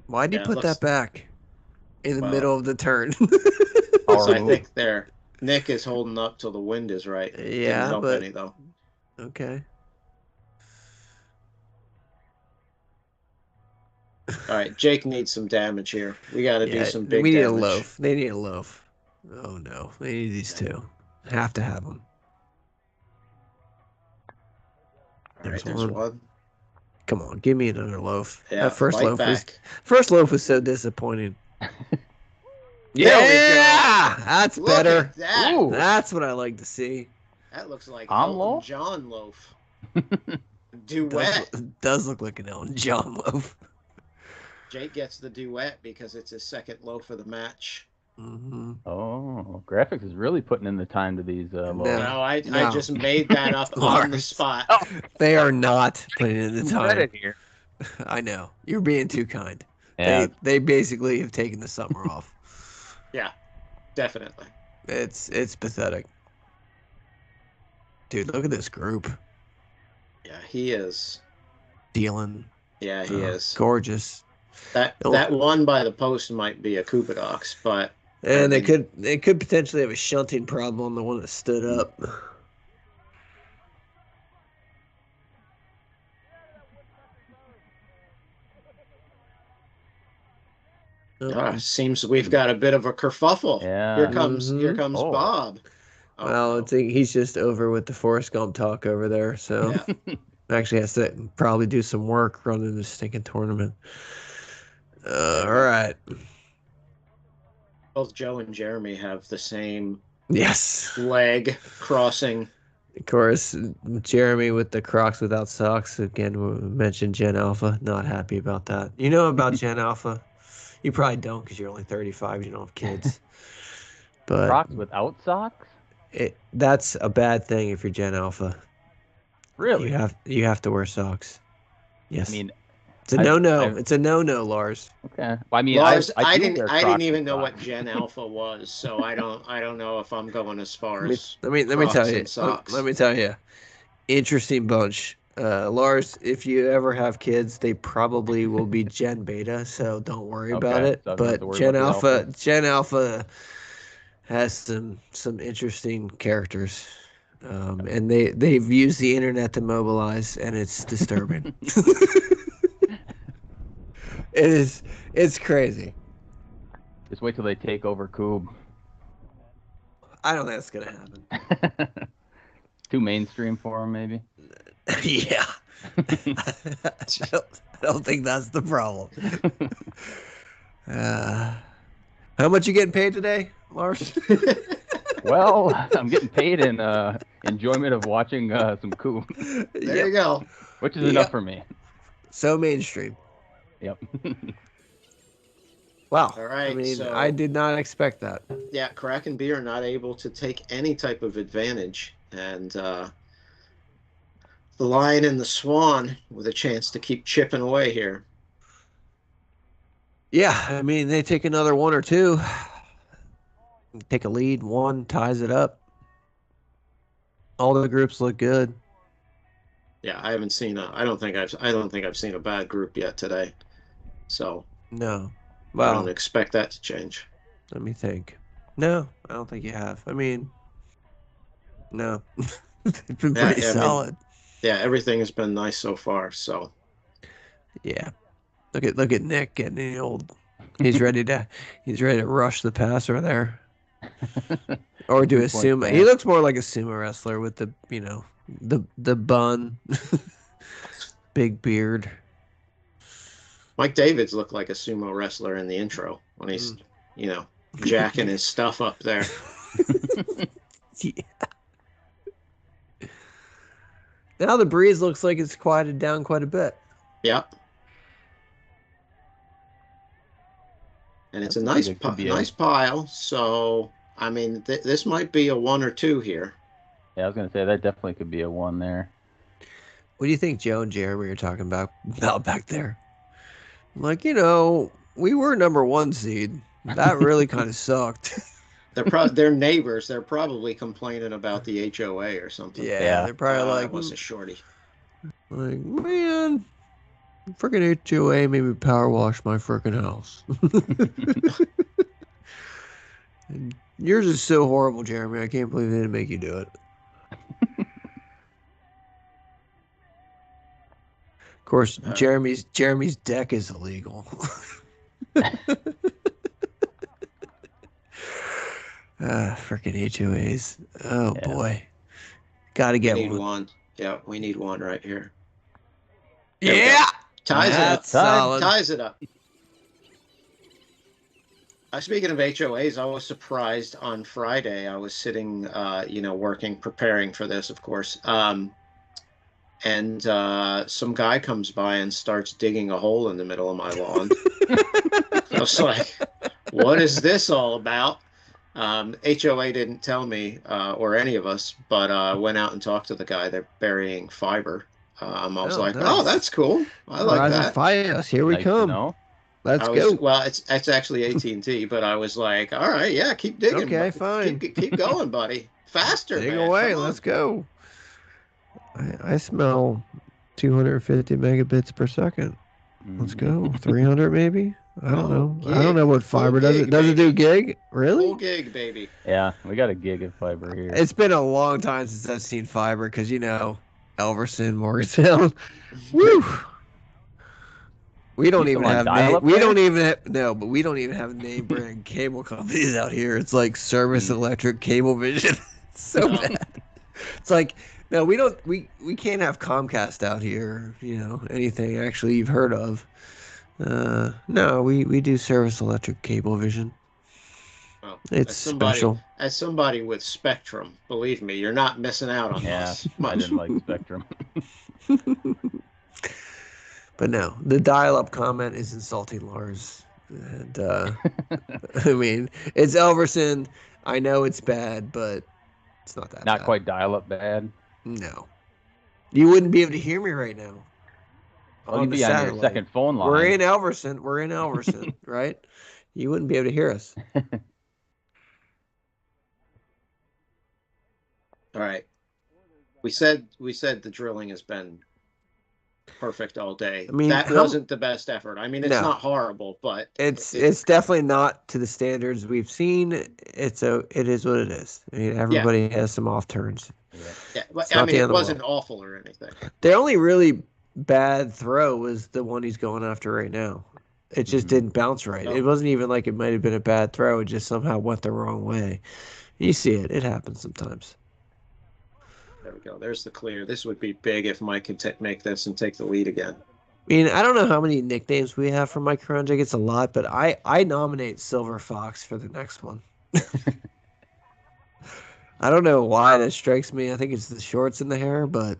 Why'd you put that back in the middle of the turn? So I think Nick is holding up till the wind is right. Yeah, Didn't dump any though. Okay. All right, Jake needs some damage here. We got to do some big damage. We need a loaf. They need a loaf. Oh, no. They need these two. Have to have them. All right, there's one. Come on, give me another loaf. Yeah, that first loaf was so disappointing. Yeah, that's Look better. At that. Ooh, that's what I like to see. That looks like Elton John loaf. Duet. Does look like an Elton John loaf. Jake gets the duet because it's his second loaf of the match. Mm-hmm. Oh, graphics is really putting in the time to these loaves. No, I just made that up on the spot. Oh, they are not putting in the time. Credit here. I know. You're being too kind. Yeah. They basically have taken the summer off. Yeah, definitely. It's pathetic. Dude, look at this group. Yeah, he is. Dealing. Yeah, he is. Gorgeous. That one by the post might be a Kupadox, but and they could potentially have a shunting problem on the one that stood up. Seems we've got a bit of a kerfuffle. Yeah. Here comes Bob. Oh, well, I think he's just over with the Forrest Gump talk over there, so actually has to probably do some work running this stinking tournament. All right. Both Joe and Jeremy have the same leg crossing. Of course, Jeremy with the Crocs without socks. Again, we mentioned Gen Alpha. Not happy about that. You know about Gen Alpha? You probably don't because you're only 35. You don't have kids. But Crocs without socks? That's a bad thing if you're Gen Alpha. Really? You have to wear socks. Yes. I mean, it's a no-no. It's a no-no, Lars. Okay. Well, I mean, Lars, I didn't even know what Gen Alpha was, so I don't know if I'm going as far as. Let me tell you. Let me tell you. Interesting bunch. Lars, if you ever have kids, they probably will be Gen Beta, so don't worry about it. But Gen Alpha has some interesting characters. And they've used the internet to mobilize, and it's disturbing. It's crazy. Just wait till they take over Kubb. I don't think that's gonna happen. Too mainstream for them, maybe. Yeah. I don't think that's the problem. How much you getting paid today, Lars? Well, I'm getting paid in enjoyment of watching some Kubb. There you go. Which is enough for me. So mainstream. Yep. Wow. All right. I mean, so, I did not expect that. Yeah, Kraken are not able to take any type of advantage, and the Lion and the Swan with a chance to keep chipping away here. Yeah, I mean, they take another one or two, take a lead, one ties it up. All the groups look good. Yeah, I haven't seen I don't think I've seen a bad group yet today. So No. I don't expect that to change. Let me think. No, I don't think you have. I mean, no. They've been pretty solid. Everything has been nice so far. So yeah. Look at Nick getting the old. He's ready to rush the passer there. Or do a sumo. He looks more like a sumo wrestler with the the bun, big beard. Mike Davids looked like a sumo wrestler in the intro when he's jacking his stuff up there. Yeah. Now the breeze looks like it's quieted down quite a bit. Yep. And it's a nice pile. So, I mean, this might be a 1 or 2 here. Yeah, I was going to say that definitely could be a 1 there. What do you think Joe and Jeremy are talking about back there? Like, we were number 1 seed. That really kind of sucked. They're neighbors. They're probably complaining about the HOA or something. Yeah. They're probably like, that was a shorty. Like, man, freaking HOA made me power wash my freaking house. And yours is so horrible, Jeremy. I can't believe they didn't make you do it. Of course, Jeremy's deck is illegal. Freaking HOAs. Oh boy. Gotta get one. We need one. Yeah, we need one right here. Yeah! Ties it up. Solid. Ties it up. Speaking of HOAs, I was surprised on Friday. I was sitting, working, preparing for this, of course. And some guy comes by and starts digging a hole in the middle of my lawn. I was like, what is this all about? HOA didn't tell me, or any of us, but went out and talked to the guy. They're burying fiber. I was like, nice. Oh, that's cool. I like that. Fias, here we come. Let's go. Well, it's actually AT&T, but I was like, all right, yeah, keep digging. Okay, fine. Keep going, buddy. Faster, Dig man. away. Let's go. I smell 250 megabits per second. Let's go. 300 maybe? I don't know. Gig. I don't know what fiber does. Does it do gig? Really? Full gig, baby. Yeah, we got a gig of fiber here. It's been a long time since I've seen fiber because, Elverson, Morgantown. Woo! We don't even have we don't even have name brand cable companies out here. It's like Service Electric, Cablevision. It's so bad. It's like, no, we can't have Comcast out here, anything actually you've heard of. No, we do Service Electric, Cablevision. Well, it's special. As somebody with Spectrum, believe me, you're not missing out on this. I didn't like Spectrum. But no, the dial-up comment is insulting Lars. And, I mean, it's Elverson. I know it's bad, but it's not that bad. Not quite dial-up bad? No. You wouldn't be able to hear me right now. Well, you'd be on your second phone line. We're in Elverson, right? You wouldn't be able to hear us. All right. We said the drilling has been perfect all day. I mean, that wasn't the best effort. I mean, it's not horrible, but it's definitely not to the standards we've seen. It is what it is. I mean, everybody has some off turns. Yeah, but I mean, it wasn't awful or anything. The only really bad throw was the one he's going after right now. It just didn't bounce right. It wasn't even like it might have been a bad throw. It just somehow went the wrong way. You see it. It happens sometimes. There we go. There's the clear. This would be big if Mike could make this and take the lead again. I mean, I don't know how many nicknames we have for Mike Karanjik. It's a lot, but I nominate Silver Fox for the next one. I don't know why that strikes me. I think it's the shorts and the hair, but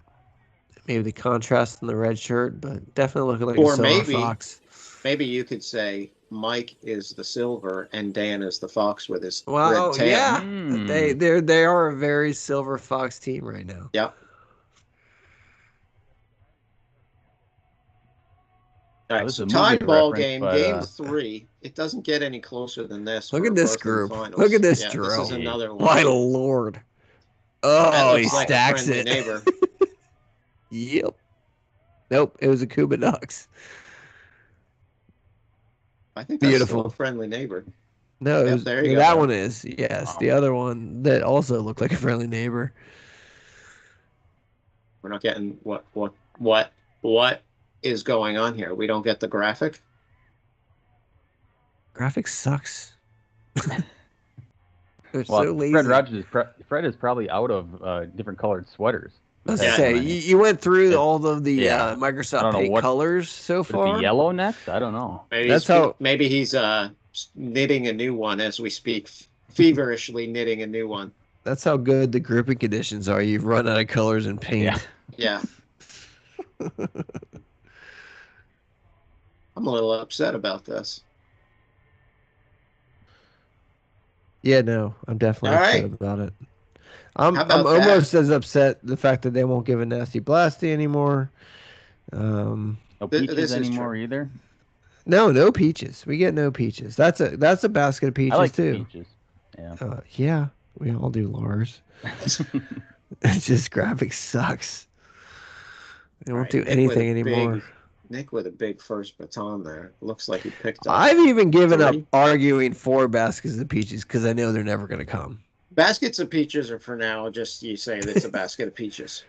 maybe the contrast in the red shirt, but definitely looking like a Silver Fox. Maybe you could say Mike is the silver and Dan is the fox with his red tail. Yeah. They are a very Silver Fox team right now. Yeah. All right, so tie ball game, game 3. It doesn't get any closer than this. Look at this group. Look at this drill. This is another one. My lord. Oh, he stacks it. Neighbor. Yep. Nope, it was a Kubb Ducks. I think that's beautiful. A friendly neighbor. No, that one is. Yes, the other one that also looked like a friendly neighbor. We're not getting what is going on here. We don't get the graphic. Graphic sucks. They're so lazy. Fred is probably out of different colored sweaters. Let's say you went through all of the Microsoft Paint colors so far. Yellow next? I don't know. Maybe he's knitting a new one as we speak, feverishly knitting a new one. That's how good the grouping conditions are. You've run out of colors and paint. Yeah. I'm a little upset about this. Yeah, no, I'm definitely upset about it. I'm almost as upset the fact that they won't give a Nasty Blasty anymore. No peaches anymore either. No peaches. We get no peaches. That's a basket of peaches I like too. Peaches. Yeah, we all do, Lars. It's just graphics sucks. They won't do anything anymore. Nick with a big first baton there. Looks like he picked up. I've even given up arguing for baskets of peaches because I know they're never going to come. Baskets of peaches are for now. Just you say that it's a basket of peaches.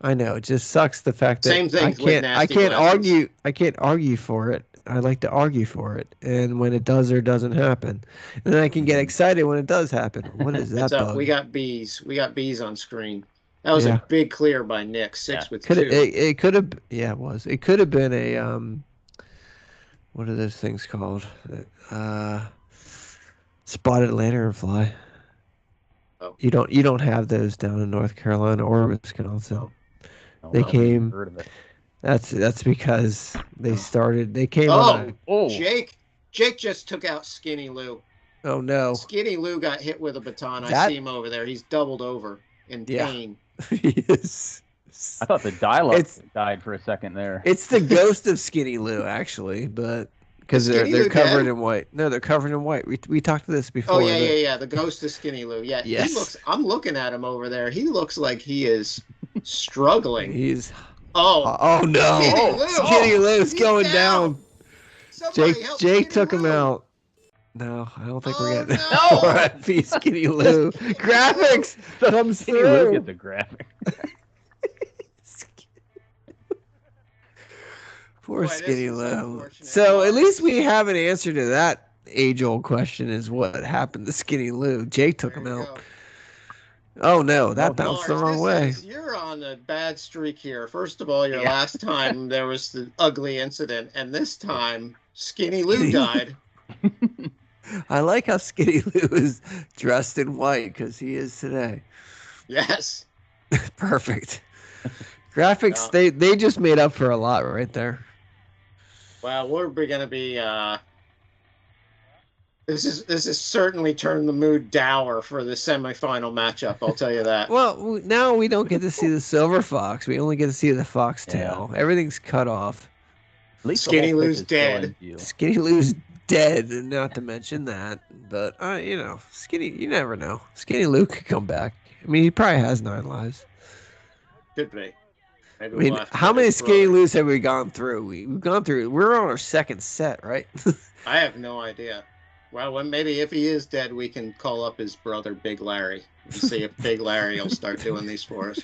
I know. It just sucks the fact that same thing. I can't argue. I can't argue for it. I like to argue for it, and when it does or doesn't happen, and then I can get excited when it does happen. What is that? Bug? We got bees. We got bees on screen. That was a big clear by Nick. 6 with 2. It could have. Yeah, it was. It could have been a what are those things called? Spotted lanternfly. Oh. You don't have those down in North Carolina or Wisconsin. No, they came. Heard of it. That's because they started. They came. Jake just took out Skinny Lou. Oh no! Skinny Lou got hit with a baton. I see him over there. He's doubled over in pain. Yes. I thought the dial-up died for a second there. It's the ghost of Skinny Lou, actually, but because they're covered in white. No, they're covered in white. We talked to this before. Oh yeah. The ghost of Skinny Lou. Yeah. Yes. He looks. I'm looking at him over there. He looks like he is struggling. He's. Oh no! Skinny Lou's going down. Jake took him out. No, I don't think we're getting R.I.P. Skinny Lou. Graphics comes through. Skinny Lou get the graphic. Poor Skinny Lou. So at least we have an answer to that age-old question: is what happened to Skinny Lou? Jake took him out. Oh no, that bounced the wrong way. You're on a bad streak here. First of all, your last time there was the ugly incident, and this time Skinny Lou died. I like how Skinny Lou is dressed in white because he is today. Yes. Perfect. Graphics, they just made up for a lot right there. Well, we're going to be This is certainly turned the mood dour for the semifinal matchup. I'll tell you that. Well, now we don't get to see the silver fox. We only get to see the foxtail. Yeah. Everything's cut off. At least Skinny Lou's dead. Skinny Lou's dead, and not to mention that. But Skinny, you never know. Skinny Lou could come back. I mean, he probably has 9 lives. Could be. Maybe I mean, we'll have to how get many his skinny brother. loos have we gone through? We've gone through. We're on our second set, right? I have no idea. Well, maybe if he is dead, we can call up his brother, Big Larry, and see if Big Larry will start doing these for us.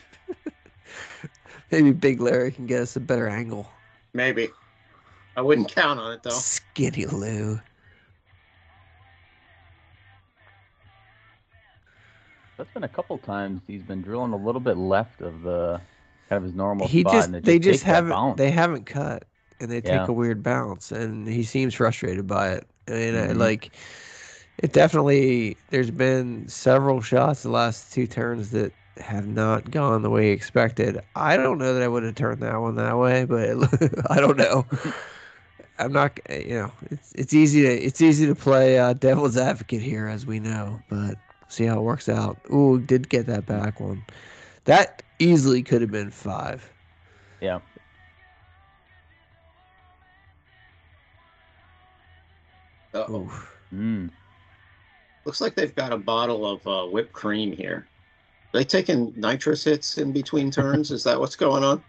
Maybe Big Larry can get us a better angle. Maybe. I wouldn't count on it, though. Skinny Lou. That's been a couple times he's been drilling a little bit left of the kind of his normal He spot, just and it they just just takes that haven't bounce. they haven't cut, and they take Yeah. a weird bounce, and he seems frustrated by it. I mean, Mhm. it definitely. There's been several shots the last two turns that have not gone the way he expected. I don't know that I would have turned that one that way, but I don't know. I'm not, it's easy to play devil's advocate here, as we know, but see how it works out. Ooh, did get that back one. That easily could have been 5. Yeah. Uh-oh. Mm. Looks like they've got a bottle of whipped cream here. Are they taking nitrous hits in between turns? Is that what's going on?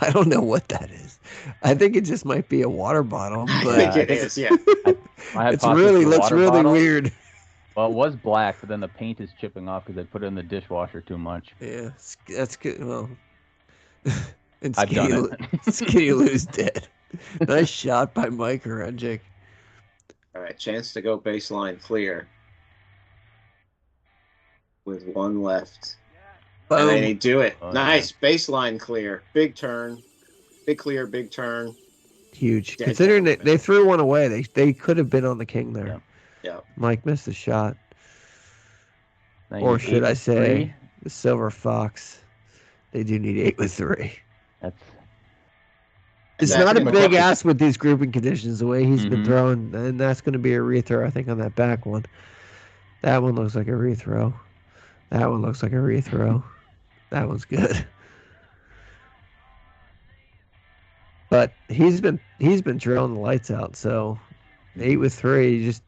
I don't know what that is. I think it just might be a water bottle, I but think it is, yeah. My it's hypothesis really for looks water really bottle, weird. well, it was black, but then the paint is chipping off because they put it in the dishwasher too much. Yeah, that's good. Well, and I've done it. Skinny Lou's dead. Nice shot by Mike Orenjic. All right, chance to go baseline clear with one left. Boom. And they do it. Oh, nice. Yeah. Baseline clear. Big turn. Big clear, big turn. Huge. Dead Considering down. they threw one away, they could have been on the king there. Yeah. Mike missed a shot. Now Or you should need I 8 with say, 3. the Silver Fox. They do need 8 with 3. That's It's that's not a gonna big go- ask with these grouping conditions, the way he's been Mhm. throwing, and that's going to be a rethrow, I think, on that back one. That one looks like a rethrow. That one looks like a rethrow. That one's good. But he's been drilling the lights out, so 8 with 3, you just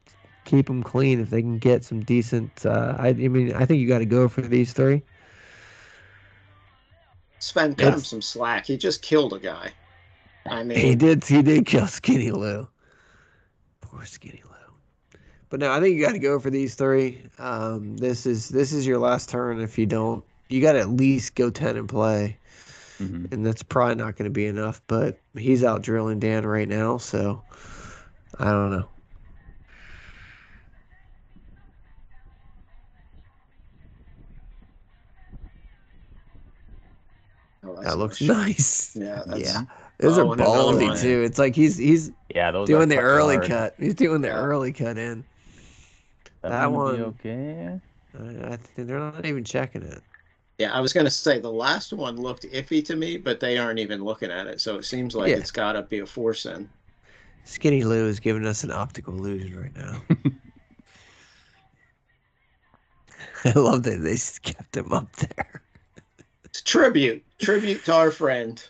keep them clean if they can get some decent. I mean, I think you got to go for these 3. Sven, cut him some slack. He just killed a guy. I mean, he did kill Skinny Lou. Poor Skinny Lou. But no, I think you got to go for these 3. This is your last turn. If you don't, you got to at least go 10 and play. Mhm. And that's probably not going to be enough. But he's out drilling Dan right now, so I don't know. That looks nice. Yeah. Those are and another ballsy one. too. It's like he's those doing the are early hard. cut. He's doing the early cut in. That one, okay. I think they're not even checking it. Yeah, I was going to say the last one looked iffy to me, but they aren't even looking at it. So it seems like it's got to be a 4-sin. Skinny Lou is giving us an optical illusion right now. I love that they kept him up there. It's tribute to our friend.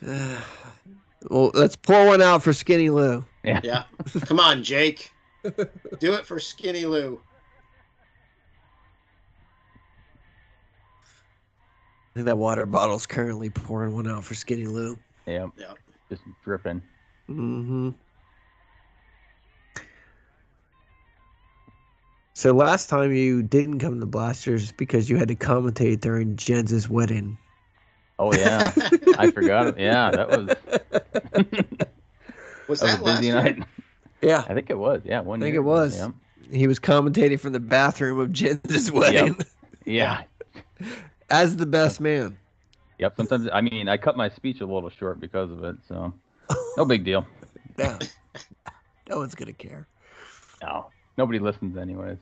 Well, let's pour one out for Skinny Lou. Yeah. Come on, Jake. Do it for Skinny Lou. I think that water bottle's currently pouring one out for Skinny Lou. Yeah. Just dripping. Mm-hmm. So last time you didn't come to Blasters because you had to commentate during Jens' wedding. Oh yeah, I forgot it. Yeah, that was that a busy night. Yeah, I think it was. Yeah, I think it was. Yeah. He was commentating from the bathroom of Jens' wedding. Yeah. As the best man. Yep. Sometimes, I mean, I cut my speech a little short because of it, so no big deal. No one's gonna care. No, nobody listens anyways.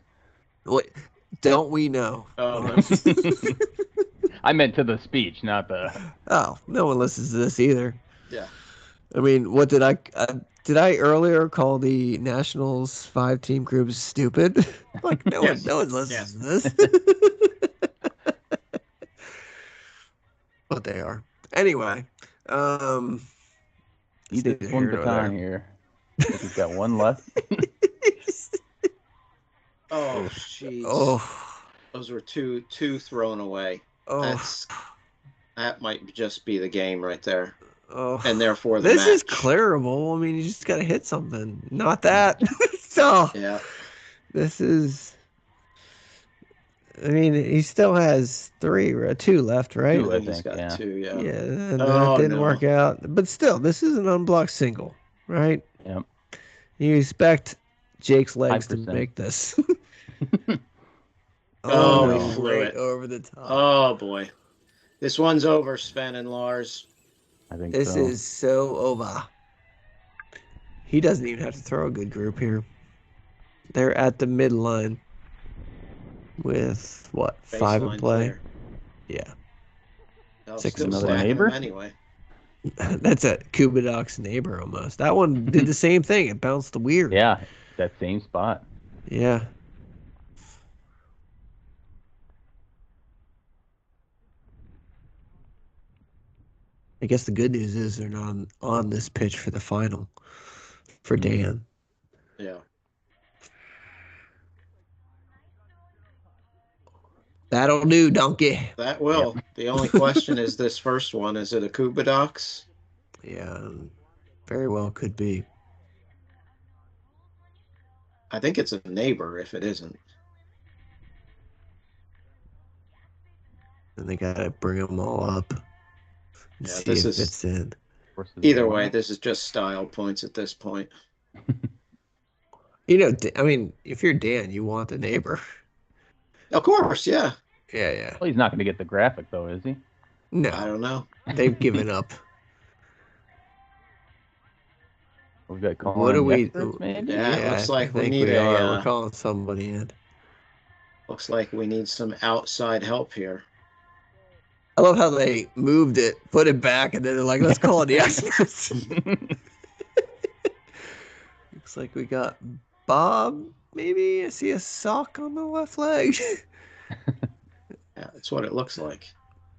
Wait, don't we know? Oh. I meant to the speech, not the. Oh, no one listens to this either. Yeah. I mean, what did I earlier call the Nationals 5-team group stupid? Like no one listens to this. But they are. Anyway, you did one baton here. I think he's got one left. Oh, jeez. Oh. Those were two thrown away. Oh. That might just be the game right there. Oh, and therefore the this match. is clearable. I mean, you just got to hit something. Not that. So, Yeah. this is. I mean, he still has 2 left, right? Two, I He's think, got yeah. 2, yeah. Yeah, and Oh, that didn't no. work out. But still, this is an unblocked single, right? Yep. You expect Jake's legs 5%. to make this. Oh, no, he flew right it. over the top. Oh, boy. This one's over, Sven and Lars. I think This so. is so over. He doesn't even have to throw a good group here. They're at the midline with, what, 5 in Baseline play? clear. Yeah. They'll 6 still another stacking neighbor? them anyway. That's a Kubadok's neighbor almost. That one did the same thing. It bounced weird. Yeah, that same spot. Yeah. I guess the good news is they're not on this pitch for the final for Dan. Yeah. That'll do, donkey. That will. Yep. The only question is this first one. Is it a Kubadox? Yeah, very well could be. I think it's a neighbor if it isn't. And they got to bring them all up and Yeah, see this if is- it's in. Either way, this is just style points at this point. You know, I mean, if you're Dan, you want the neighbor. Of course, yeah. Yeah. Well, he's not going to get the graphic, though, is he? I No, don't know. they've given up. We've got calling What do the we? experts, maybe? Yeah, it looks like I we think need we a, are. We're calling somebody in. Looks like we need some outside help here. I love how they moved it, put it back, and then they're like, let's call it the experts. Looks like we got Bob, maybe. I see a sock on the left leg. Yeah, that's what it looks like.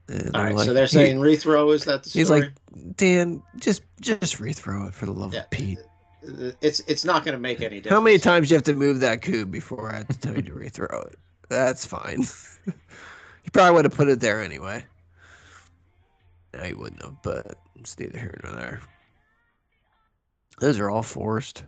And All they're right, like, so they're saying rethrow. Is that the story? he's like, Dan, just rethrow it for the love of Pete. It's not going to make any difference. How many times do you have to move that cube before I have to tell you to rethrow it? That's fine. You probably would have put it there anyway. No, he wouldn't have, but it's neither here nor there. Those are all forced.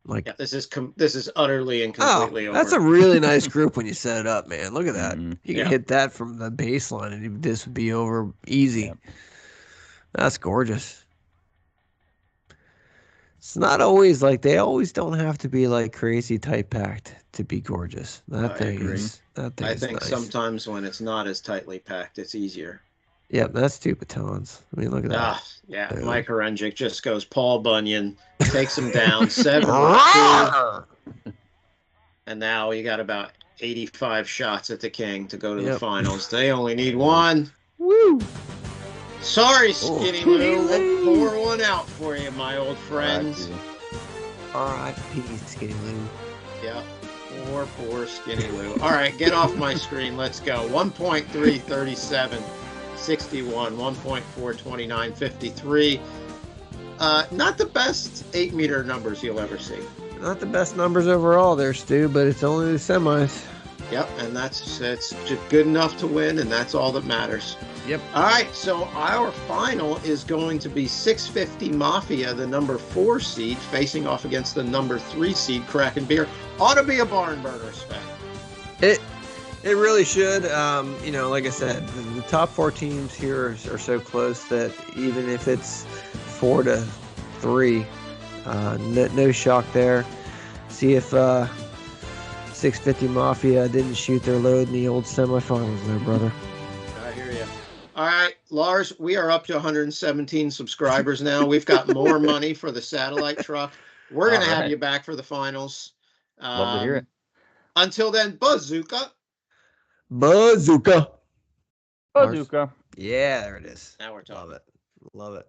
Like, Yeah, this is utterly and completely over. that's a really nice group when you set it up, man. Look at that. Mhm. You can hit that from the baseline, and this would be over easy. Yep. That's gorgeous. It's not always like they always don't have to be like crazy tight packed to be gorgeous. That I thing agree. is I think nice. sometimes when it's not as tightly packed, it's easier. Yep, that's 2 batons. I mean, look at that. Yeah. Yeah. Mike Orengic just goes Paul Bunyan, takes him down 7-2, and now you got about 85 shots at the King to go to the finals. They only need 1. Woo! Sorry, Skinny Oh, Lou. Skinny We'll Lou. pour one out for you, my old friends. R.I.P. Skinny Lou. Yeah. Poor Skinny Lou. All right, get off my screen. Let's go. 1.337. 61, 1.4, 29, 53. Not the best 8-meter numbers you'll ever see. Not the best numbers overall there, Stu, but it's only the semis. Yep, and it's just good enough to win, and that's all that matters. Yep. All right, so our final is going to be 650 Mafia, the number 4 seed, facing off against the number 3 seed, Kraken Beer. Ought to be a barn burner, Sven. It really should. Like I said, the top 4 teams here are so close that even if it's 4-3, no shock there. See if 650 Mafia didn't shoot their load in the old semifinals there, brother. I hear you. All right, Lars, we are up to 117 subscribers now. We've got more money for the satellite truck. We're going to have you back for the finals. Love to hear it. Until then, bazooka. Bazooka. Bazooka. Yeah, there it is. Now we're talking. Love it.